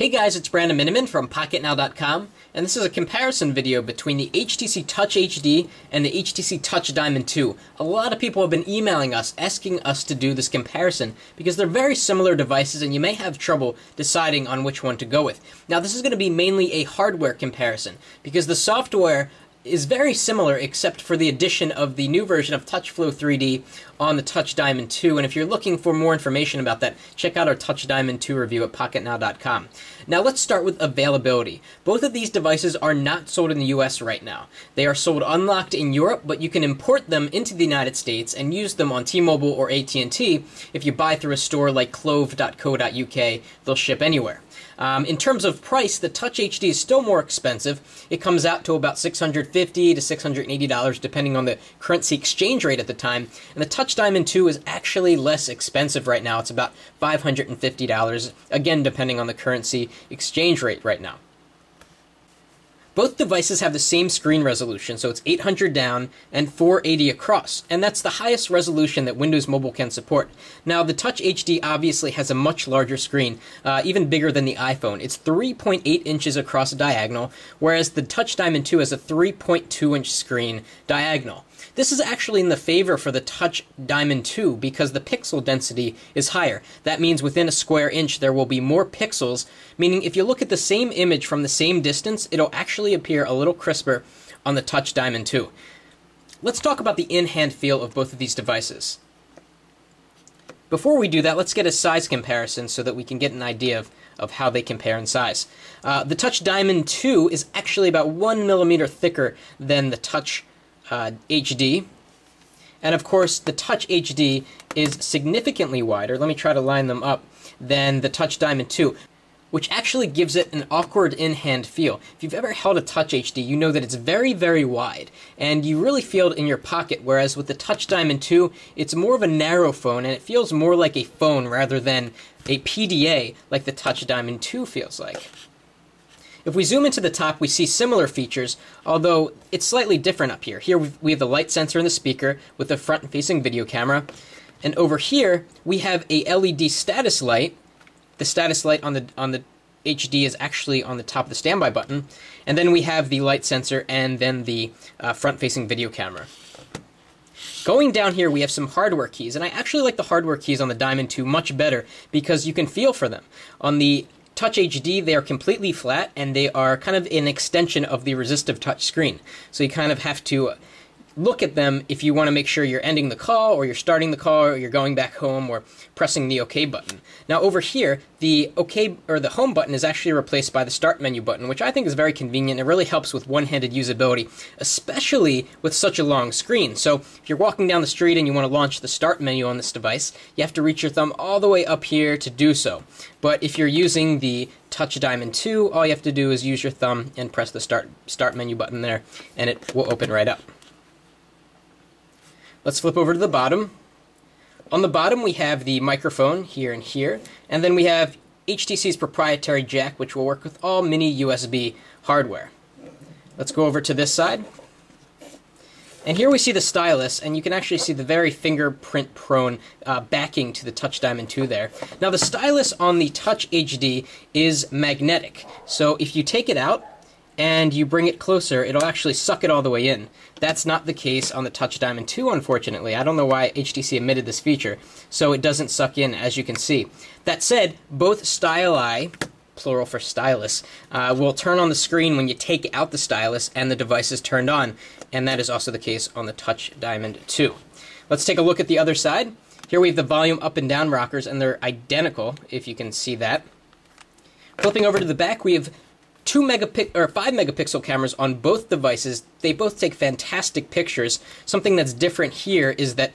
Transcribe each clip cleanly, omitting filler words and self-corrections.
Hey guys, it's Brandon Miniman from PocketNow.com, and this is a comparison video between the HTC Touch HD and the HTC Touch Diamond 2. A lot of people have been emailing us, asking us to do this comparison, because they're very similar devices and you may have trouble deciding on which one to go with. Now this is going to be mainly a hardware comparison, because the software is very similar except for the addition of the new version of TouchFlow 3D on the Touch Diamond 2, and if you're looking for more information about that, check out our Touch Diamond 2 review at PocketNow.com. Now let's start with availability. Both of these devices are not sold in the US right now. They are sold unlocked in Europe, but you can import them into the United States and use them on T-Mobile or AT&T. If you buy through a store like clove.co.uk, they'll ship anywhere. In terms of price, the Touch HD is still more expensive. It comes out to about $650 to $680 depending on the currency exchange rate at the time, and the Touch Diamond 2 is actually less expensive right now. It's about $550, again depending on the currency exchange rate right now. Both devices have the same screen resolution, so it's 800 down and 480 across, and that's the highest resolution that Windows Mobile can support. Now, the Touch HD obviously has a much larger screen, even bigger than the iPhone. It's 3.8 inches across diagonal, whereas the Touch Diamond 2 has a 3.2-inch screen diagonal. This is actually in the favor for the Touch Diamond 2 because the pixel density is higher. That means within a square inch there will be more pixels, meaning if you look at the same image from the same distance, it'll actually appear a little crisper on the Touch Diamond 2. Let's talk about the in-hand feel of both of these devices. Before we do that, let's get a size comparison so that we can get an idea of how they compare in size. The Touch Diamond 2 is actually about 1 millimeter thicker than the Touch HD, and of course the Touch HD is significantly wider, let me try to line them up, than the Touch Diamond 2, which actually gives it an awkward in-hand feel. If you've ever held a Touch HD, you know that it's very, very wide, and you really feel it in your pocket, whereas with the Touch Diamond 2, it's more of a narrow phone, and it feels more like a phone rather than a PDA like the Touch Diamond 2 feels like. If we zoom into the top, we see similar features, although it's slightly different up here. Here we have the light sensor and the speaker with a front-facing video camera. And over here, we have a LED status light. The status light on the HD is actually on the top of the standby button. And then we have the light sensor and then the front-facing video camera. Going down here, we have some hardware keys, and I actually like the hardware keys on the Diamond 2 much better because you can feel for them. On the Touch HD, they are completely flat, and they are kind of an extension of the resistive touch screen. So you kind of have to look at them if you want to make sure you're ending the call, or you're starting the call, or you're going back home, or pressing the OK button. Now over here, the OK or the home button is actually replaced by the start menu button, which I think is very convenient. It really helps with one-handed usability, especially with such a long screen. So if you're walking down the street and you want to launch the start menu on this device, you have to reach your thumb all the way up here to do so. But if you're using the Touch Diamond 2, all you have to do is use your thumb and press the start menu button there, and it will open right up. Let's flip over to the bottom. On the bottom we have the microphone here and here, and then we have HTC's proprietary jack, which will work with all mini USB hardware. Let's go over to this side. And here we see the stylus, and you can actually see the very fingerprint-prone backing to the Touch Diamond 2 there. Now the stylus on the Touch HD is magnetic, so if you take it out and you bring it closer, it'll actually suck it all the way in. That's not the case on the Touch Diamond 2, unfortunately. I don't know why HTC omitted this feature, so it doesn't suck in, as you can see. That said, both styli, plural for stylus, will turn on the screen when you take out the stylus and the device is turned on, and that is also the case on the Touch Diamond 2. Let's take a look at the other side. Here we have the volume up and down rockers, and they're identical, if you can see that. Flipping over to the back, we have 5 megapixel cameras on both devices. They both take fantastic pictures. Something that's different here is that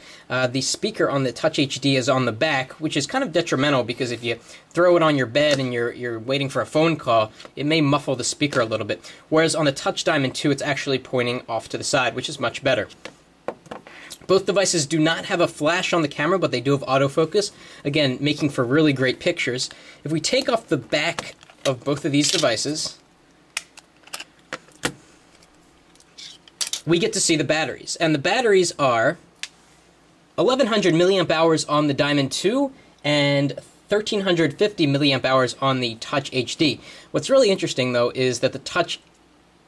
the speaker on the Touch HD is on the back, which is kind of detrimental because if you throw it on your bed and you're waiting for a phone call, it may muffle the speaker a little bit. Whereas on the Touch Diamond 2, it's actually pointing off to the side, which is much better. Both devices do not have a flash on the camera, but they do have autofocus, again, making for really great pictures. If we take off the back of both of these devices, we get to see the batteries. And the batteries are 1100 milliamp hours on the Diamond 2 and 1350 milliamp hours on the Touch HD. What's really interesting, though, is that the Touch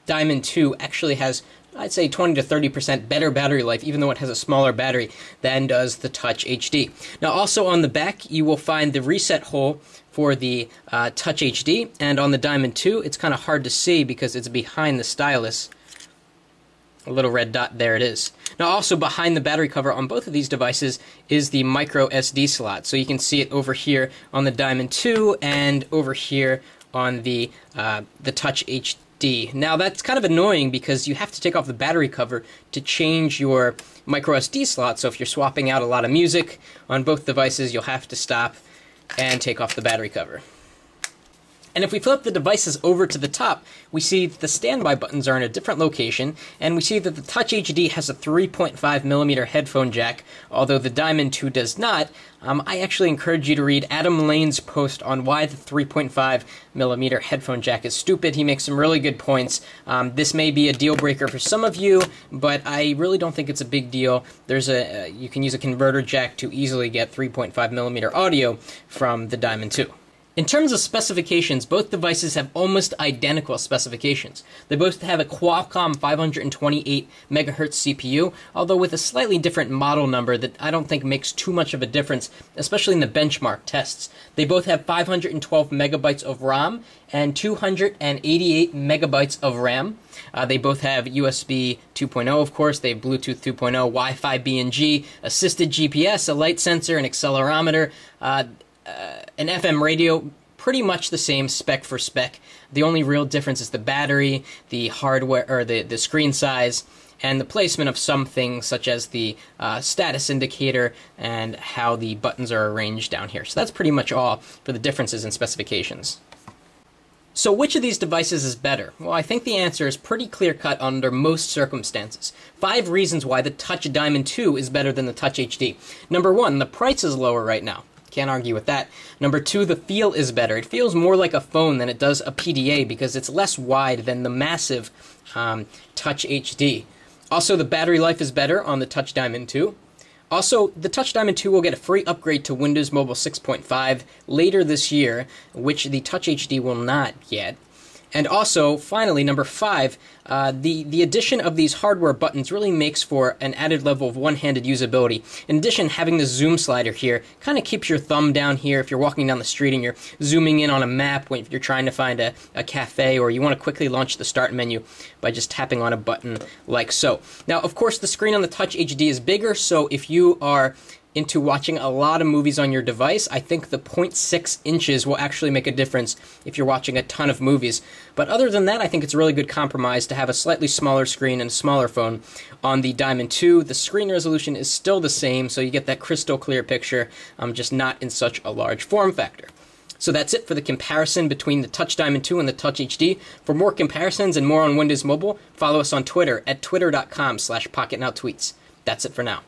Diamond 2 actually has, I'd say, 20 to 30% better battery life, even though it has a smaller battery than does the Touch HD. Now, also on the back, you will find the reset hole for the Touch HD, and on the Diamond 2, it's kind of hard to see because it's behind the stylus. A little red dot, there it is. Now, also behind the battery cover on both of these devices is the micro SD slot, so you can see it over here on the Diamond 2 and over here on the Touch HD. Now, that's kind of annoying because you have to take off the battery cover to change your micro SD slot, so if you're swapping out a lot of music on both devices, you'll have to stop and take off the battery cover. And if we flip the devices over to the top, we see that the standby buttons are in a different location, and we see that the Touch HD has a 3.5mm headphone jack, although the Diamond 2 does not. I actually encourage you to read Adam Lane's post on why the 3.5mm headphone jack is stupid. He makes some really good points. This may be a deal breaker for some of you, but I really don't think it's a big deal. There's you can use a converter jack to easily get 3.5mm audio from the Diamond 2. In terms of specifications, both devices have almost identical specifications. They both have a Qualcomm 528 MHz CPU, although with a slightly different model number that I don't think makes too much of a difference, especially in the benchmark tests. They both have 512 megabytes of ROM and 288 megabytes of RAM. They both have USB 2.0, of course. They have Bluetooth 2.0, Wi-Fi B&G, assisted GPS, a light sensor, an accelerometer, an FM radio, pretty much the same spec for spec. The only real difference is the battery, the hardware, or the screen size, and the placement of some things such as the status indicator and how the buttons are arranged down here. So that's pretty much all for the differences in specifications. So which of these devices is better? Well, I think the answer is pretty clear-cut under most circumstances. 5 reasons why the Touch Diamond 2 is better than the Touch HD. Number 1, the price is lower right now. Can't argue with that. Number 2, the feel is better. It feels more like a phone than it does a PDA because it's less wide than the massive Touch HD. Also, the battery life is better on the Touch Diamond 2. Also, the Touch Diamond 2 will get a free upgrade to Windows Mobile 6.5 later this year, which the Touch HD will not yet. And also, finally, number 5, the addition of these hardware buttons really makes for an added level of one-handed usability. In addition, having the zoom slider here kind of keeps your thumb down here if you're walking down the street and you're zooming in on a map when you're trying to find a cafe, or you want to quickly launch the start menu by just tapping on a button like so. Now, of course, the screen on the Touch HD is bigger, so if you are into watching a lot of movies on your device, I think the 0.6 inches will actually make a difference if you're watching a ton of movies. But other than that, I think it's a really good compromise to have a slightly smaller screen and a smaller phone. On the Diamond 2, the screen resolution is still the same, so you get that crystal clear picture, just not in such a large form factor. So that's it for the comparison between the Touch Diamond 2 and the Touch HD. For more comparisons and more on Windows Mobile, follow us on Twitter at twitter.com/PocketNowTweets. That's it for now.